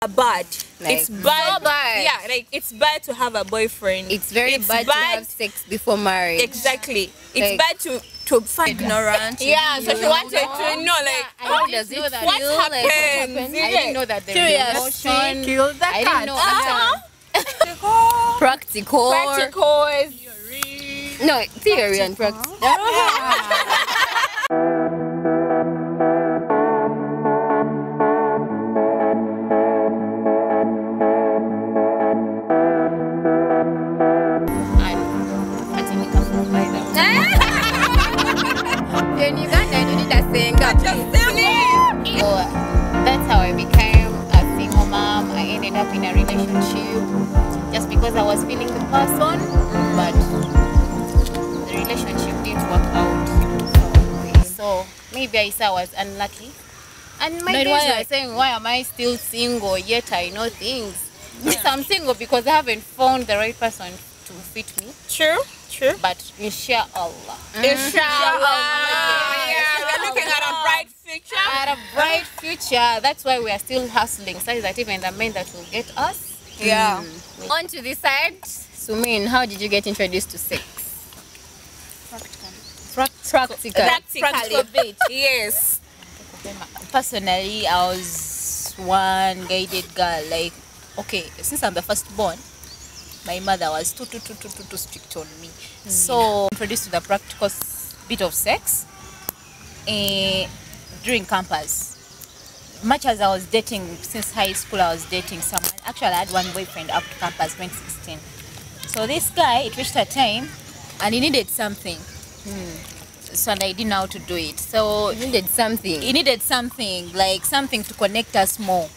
bad. Like, It's bad. so bad. Yeah, like it's bad to have a boyfriend. It's very bad to have sex before marriage. Exactly. It's Like, bad to find ignorant. Yeah, so she wanted to know like how does it feel? what Like, happens? what happened? I didn't know that there Curious. was emotion. Kill the I cat. didn't know practical. Practicals. No, theory and practice. In Uganda, you need a singer. So that's how I became a single mom. I ended up in a relationship just because I was feeling the person, but the relationship didn't work out. So maybe I saw I was unlucky. And my guys were saying, why am I still single yet I know things? Yes, I'm single because I haven't found the right person to fit me. True. But inshallah. Inshallah. Yeah, we're looking at a bright future. At a bright future. That's why we are still hustling. So that even the men that will get us. Yeah. On to this side, Sumin, how did you get introduced to sex? Practical bit. Yes. Personally, I was one guided girl. Like, okay, since I'm the firstborn, my mother was too strict on me. So introduced to the practical bit of sex during campus. Much as I was dating since high school, I was dating someone. Actually, I had one boyfriend up to campus 2016. So this guy, it reached a time, and he needed something. So and I didn't know how to do it. So You needed something. he needed something, like something to connect us more.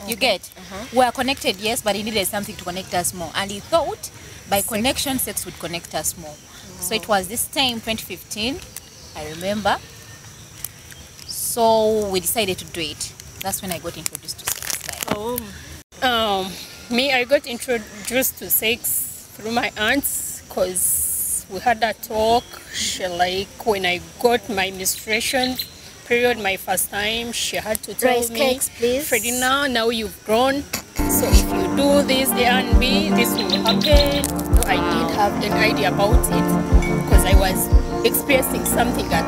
You get? We are connected, yes, but he needed something to connect us more. And he thought by connection, sex would connect us more. So it was this time, 2015, I remember. So we decided to do it. That's when I got introduced to sex. Like, Me, I got introduced to sex through my aunts because we had a talk. She, like, when I got my menstruation period, my first time, she had to tell Rice me, cakes, please. Fredina, now you've grown, so if you do this A and B, this will happen. So I did have an idea about it because I was experiencing something at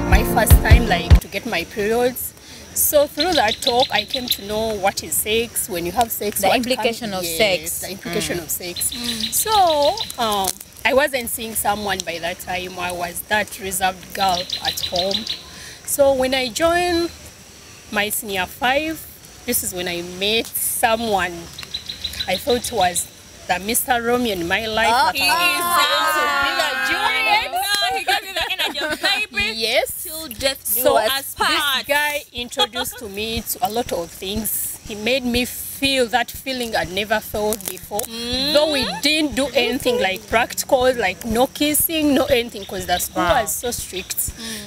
my first time, like to get my periods. So through that talk, I came to know what is sex, when you have sex. The what implication of yes, sex. The implication of sex. So I wasn't seeing someone by that time. I was that reserved girl at home. So when I joined my senior 5, this is when I met someone I thought was the Mr. Romeo in my life. He is he gave me the energy of baby. Yes. Till death do So us part. this guy introduced to me to a lot of things. He made me feel that feeling I'd never felt before. Though we didn't do anything like practical, like no kissing, no anything, because the school was so strict.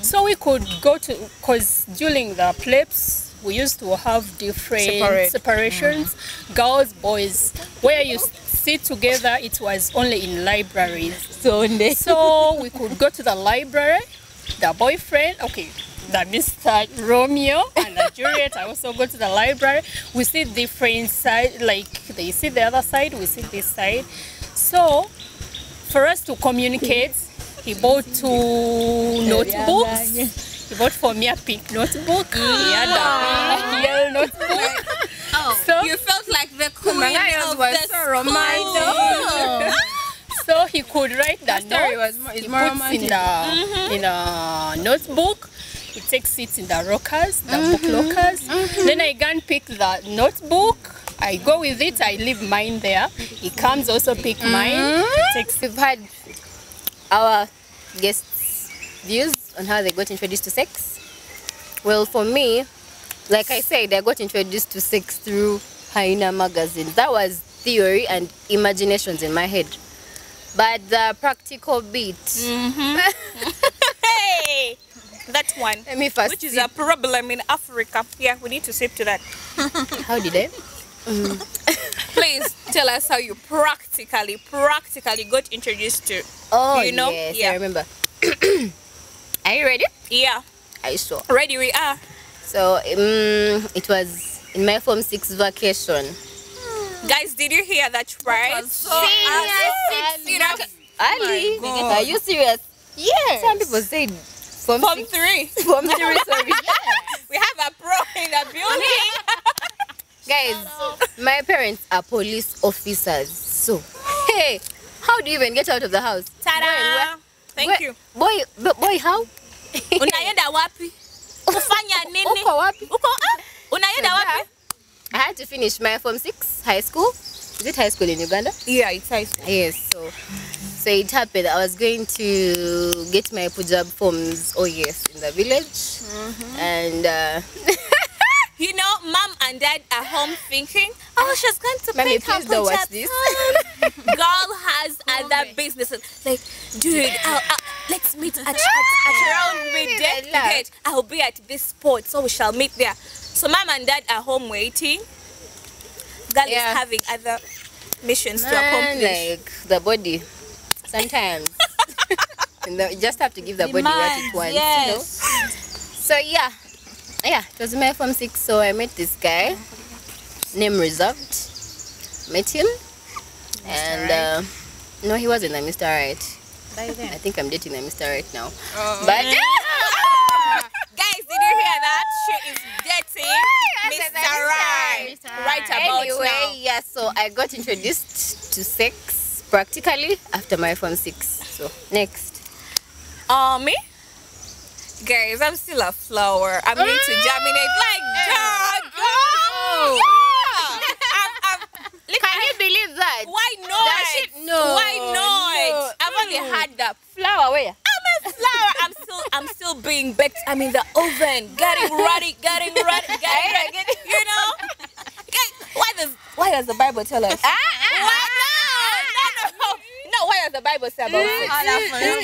So we could go to, because during the plebs, we used to have different separations, girls, boys, where you sit together. It was only in libraries. So we could go to the library, the boyfriend, okay, the Mr. Romeo and the Juliet. I also go to the library. We sit different side, like they sit the other side, we sit this side. So for us to communicate, he bought 2 notebooks. He bought for me a pink notebook. He had a yellow notebook. So you felt like the queen of was the so school. romantic. So he could write the story notes. was more- it's He more puts in a notebook. He takes it in the lockers, the book lockers. Then I go and pick the notebook. I go with it. I leave mine there. He comes also pick mine. Takes We've had our guests' views on how they got introduced to sex. Well, for me, like I said, I got introduced to sex through Hyena magazine. That was theory and imaginations in my head. But the practical bit, Hey, that one. let me first Which is a problem in Africa. Yeah, we need to sip to that. how did I? Please tell us how you practically got introduced to. Oh, You know? yes, Yeah. I remember. Are you ready? Yeah, I saw. ready we are. So it was in my Form 6 vacation. Guys, did you hear that right? Ali, are you serious? Yes. Some people say Form Form 6. 3. Form 3, sorry. We have a pro in the building. Guys, my parents are police officers. So, hey, how do you even get out of the house? Ta-da! Thank you. Boy, how? Unaenda wapi? Kufanya nini? Uko wapi? Unaenda wapi? I had to finish my Form 6 high school. Is it high school in Uganda? Yeah, it's nice. Yes, so it happened. I was going to get my Punjab forms, in the village. And You know, mom and dad are home thinking, oh, she's going to Mommy, pick her please don't watch Punjab this. form. Girl has other businesses. Like, dude, let's meet at around midday. I'll be at this spot, so we shall meet there. So mom and dad are home waiting. Girl is having other missions to accomplish. Like the body, sometimes. You just have to give the body what it wants, yes. you know? So yeah, it was my Form 6, so I met this guy, name reserved, met him, and no, he wasn't a Mr. Right. I think I'm dating a Mr. Right now. But guys, did you hear that? She is dating Mr. Right. Right about now. yeah, so I got introduced to sex practically after my Form 6. So next. Me? Guys, I'm still a flower. I'm going to germinate like that. Can you believe that? Why not? No. Why not? I've only had the Flower where? I'm a flower. I'm still being baked. I'm in the oven, getting ready. You know? Why does the Bible tell us? No, what does the Bible say about sex?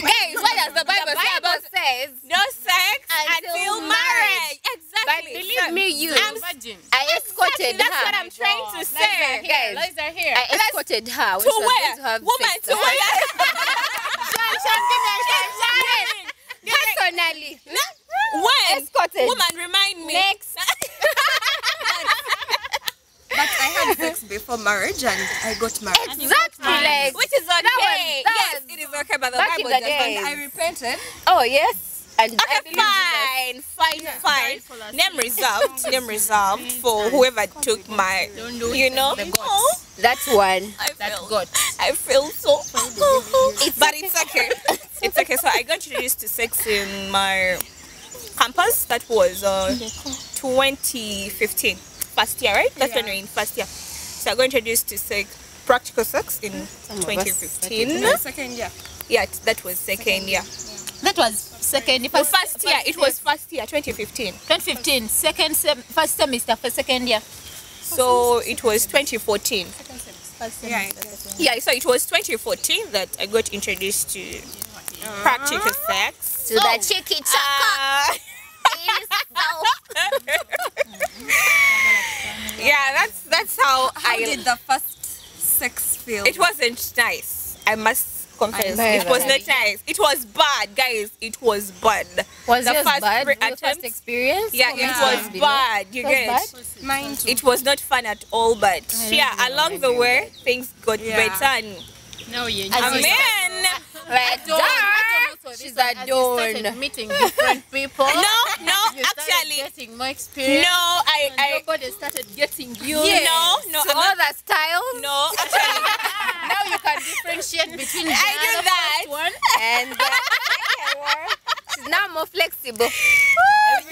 Guys, what does the Bible say about sex? says No sex until marriage. Exactly. But believe me, Exactly, I escorted that's her. what I'm trying to say. Guys, Lies are here. I escorted her when To she was where? going to have Woman, sex. to where? Personally. When? Escorted. Woman, remind me. Next. But I had sex before marriage and I got married. Exactly. Like, Which is okay. that Yes, it is okay, but the back in Bible the does day. not. I repented. oh yes. And I Okay, believe fine. Name reserved for whoever took my, you know. Oh, that's one. I feel so. But it's okay. It's okay. So I got introduced to sex in my campus. That was 2015, first year, right? That's when we were in first year. So I got introduced to practical sex in 2015. Second year. Yeah, that was second year. That was second. First year. It was first year, 2015. 2015. First semester for second year. So it was 2014. Yeah, so it was 2014 that I got introduced to practical sex. to the cheeky chaka. Yeah, that's how How did the first sex feel? It wasn't nice. I must confess. I It was bet. not nice. It was bad, guys. It was bad. Was the yours first bad? three Your first attempts? experience? Yeah, For it me, was below. bad. You It was get? bad? Mine too. It was not fun at all, but yeah, along the way things got Yeah. better and No, you amen. Like that. She's a dawn. Meeting different people. No, You started actually, getting more experience. no, I Nobody started getting you. no, To I'm all not, the styles no, actually, Now you can differentiate between I do that. one. and she's now more flexible.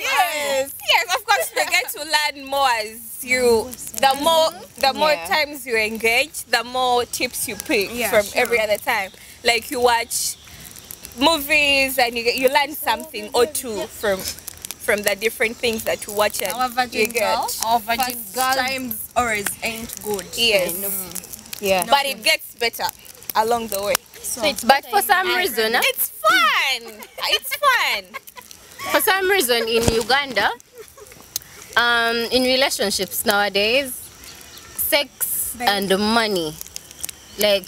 Yes, of course we get to learn more as you. The more Yeah. times you engage, the more tips you pick Yeah, from sure. every other time. Like you watch movies and you learn something or two from the different things that you watch and Our virgin you get. girl. Our virgin First girl. times always ain't good. Yes, Yeah. but it gets better along the way. But for some reason, It's fun. It's fun. in Uganda, in relationships nowadays, sex and money, like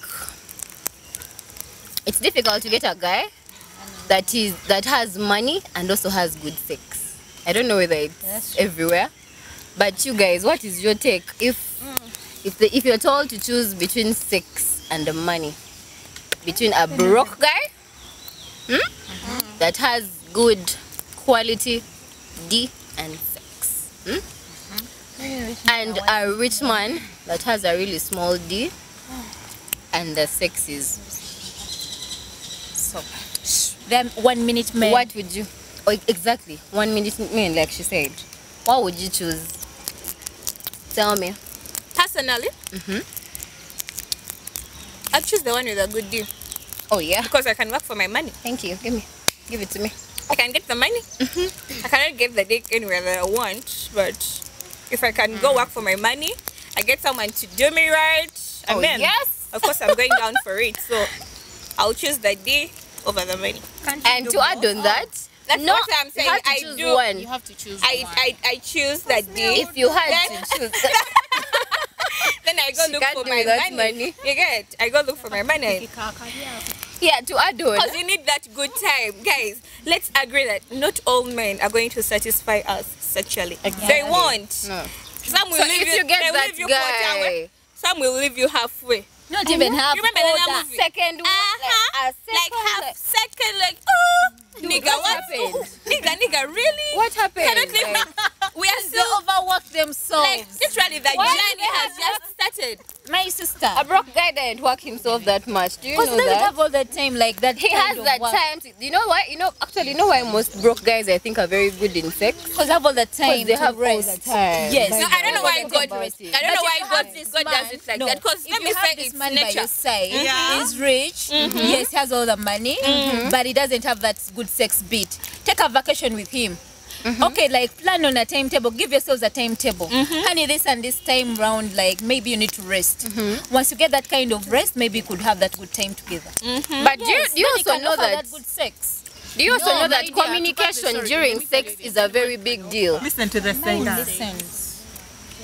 it's difficult to get a guy that has money and also has good sex. I don't know whether it's everywhere, But you guys, what is your take? If you're told to choose between sex and the money, between a broke guy that has good quality D and sex, and a rich man that has a really small D and the sex is So, them 1 minute men. what would you exactly 1 minute men, like she said, what would you choose? Tell me. Personally, I'll choose the one with a good deal Oh yeah, because I can work for my money. thank you. Give it to me. I can get the money. I cannot get the dick anywhere that I want, but if I can go work for my money, I get someone to do me right. Oh, Amen. yes. Of course, I'm going down for it. So I'll choose the D over the money. And to add on that, That's no, what I'm saying. you have to I choose do. one. You have to choose I choose the D. If you had Then- to choose, Then I go She look can't for do my without money. money. You get? I go look for my money. yeah, to add on. Because you need that good time. Guys, let's agree that not all men are going to satisfy us sexually. They won't. No. Some will So leave if you, you get they will that leave you quarter way. guy, Some will leave you halfway. Not even half. You remember the quarter. movie? second one, Uh-huh. like a Like second, half second, like, oh, nigga, what what? happened? Nigga, really? What happened? Cannot leave me. Like, We are They still, overwork themselves. like, literally, the Why do journey they has have just started. My sister. a broke guy doesn't work himself that much. Do you Because know they don't that? have all the time like that. He has that time. You know why? Actually, you know why most broke guys I think are very good in sex? Because they have all the time. Because they to have all rest. the time. Yes. No, I don't know why Think God. about it. I don't know But why if you have God. this God man- does it like no, that. Because if let me you say have this it's man by your nature. side, Yeah. he's rich, yes, he has all the money, but he doesn't have that good sex beat. Take a vacation with him. Okay, like plan on a timetable. Give yourselves a timetable. Honey, this and this time round, like maybe you need to rest. Once you get that kind of rest, maybe you could have that good time together. But do you Then he also can know offer that? good sex. Do you also No, know my that dear, communication sorry, during let me tell sex you this. is a very big deal? Listen to the singer. Listens.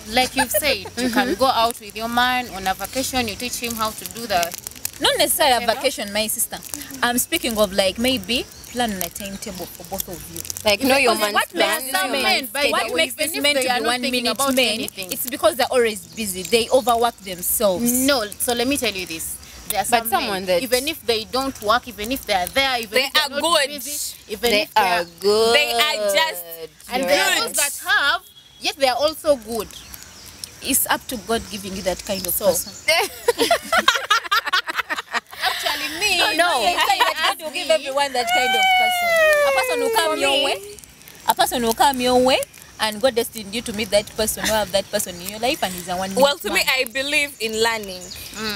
Like you've said, you can go out with your man on a vacation, you teach him how to do the Not necessarily a vacation, my sister. I'm speaking of like maybe plan on a timetable for both of you. Like know your Because man's what plan. makes know some your men, man's by the what way, makes even this if men they to are be not 1 thinking minute about men? anything. It's because they're always busy. They overwork themselves. No, so let me tell you this. There are But some someone men, that- even if they don't work, even if they are there, even They if they are are not good. busy, even They if they are good. They are just and You're there are right. those that have, yet they are also good. It's up to God giving you that kind of So- person. Actually, me, No. It's like that God will give everyone that kind of person. A person will come your way. A person will come your way, and God destined you to meet that person, or have that person in your life, and he's a one. Well, to me, I believe in learning.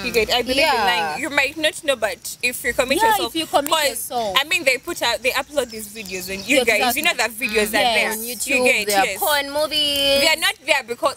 You get? I believe in Yeah. learning. You might not know, but if you commit Yeah, yourself, if you commit 'cause, yourself. I mean, they upload these videos, and you guys, Exactly. you know that videos are Yes. there. On You YouTube, get? there are Yes. porn movies. They are not there because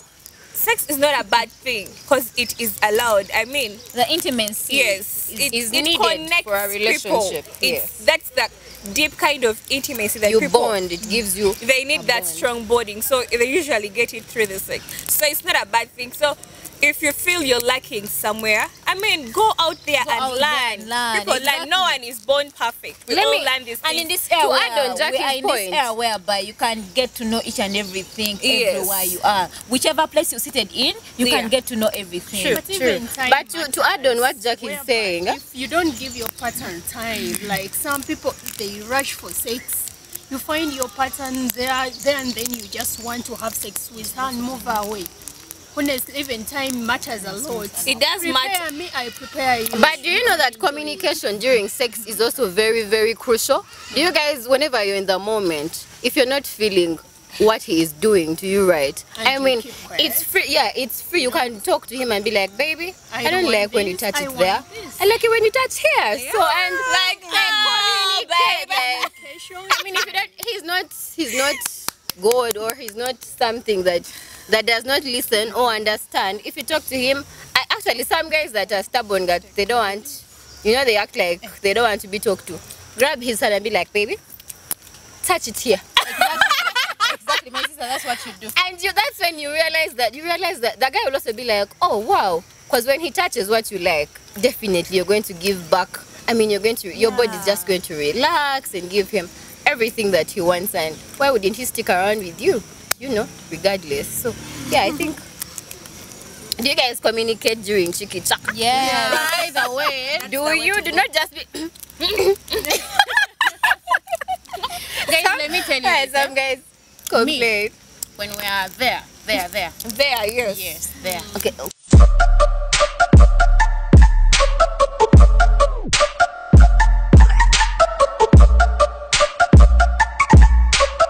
sex is not a bad thing because it is allowed. I mean, the intimacy. yes, is it needed connects for a relationship, People. yes. That's the deep kind of intimacy that You people bond. It gives you. they need that bond. strong bonding, so they usually get it through the sex. So it's not a bad thing. So if you feel you're lacking somewhere, I mean, go out there Go and out there learn. and learn, People learn. exactly. No one is born perfect. We Let all me- learn these And things. in this era, To add on we Jackie's are in point. this era whereby you can get to know each and everything Yes. everywhere you are. Whichever place you're seated in, you Yeah. can get to know everything. True. But even time But to add on what Jack is whereby saying, if you don't give your partner time, like some people, they rush for sex. You find your partner there, and then you just want to have sex with her and move her away. Honestly, even time matters a lot. It does Prepare matter. me, I prepare you. But do you know that communication during sex is also very, very crucial? Do you guys, whenever you're in the moment, if you're not feeling what he is doing to you right, And I you mean, keep quiet. it's free. Yeah, it's free. You can talk to him and be like, baby, I I don't want like when you this, touch I it want there. this. I like it when you touch here. So and Like, communicate. baby. I mean, if you don't, he's not God, or he's not something that does not listen or understand. If you talk to him, actually some guys that are stubborn, that they don't want, they act like they don't want to be talked to. Grab his hand and be like, baby, touch it here. Exactly, my sister, that's what you do. And that's when you realize that the guy will also be like, oh wow, because when he touches what you like, definitely you're going to give back. I mean, your body's just going to relax and give him everything that he wants. And why wouldn't he stick around with you? you know, regardless. So yeah, I think. Do you guys communicate during Chiki Chaka? Yeah. By the way, do not just be Guys, let me tell you. Guys, some guys complain. When we are there. There, yes. Yes, there. Okay.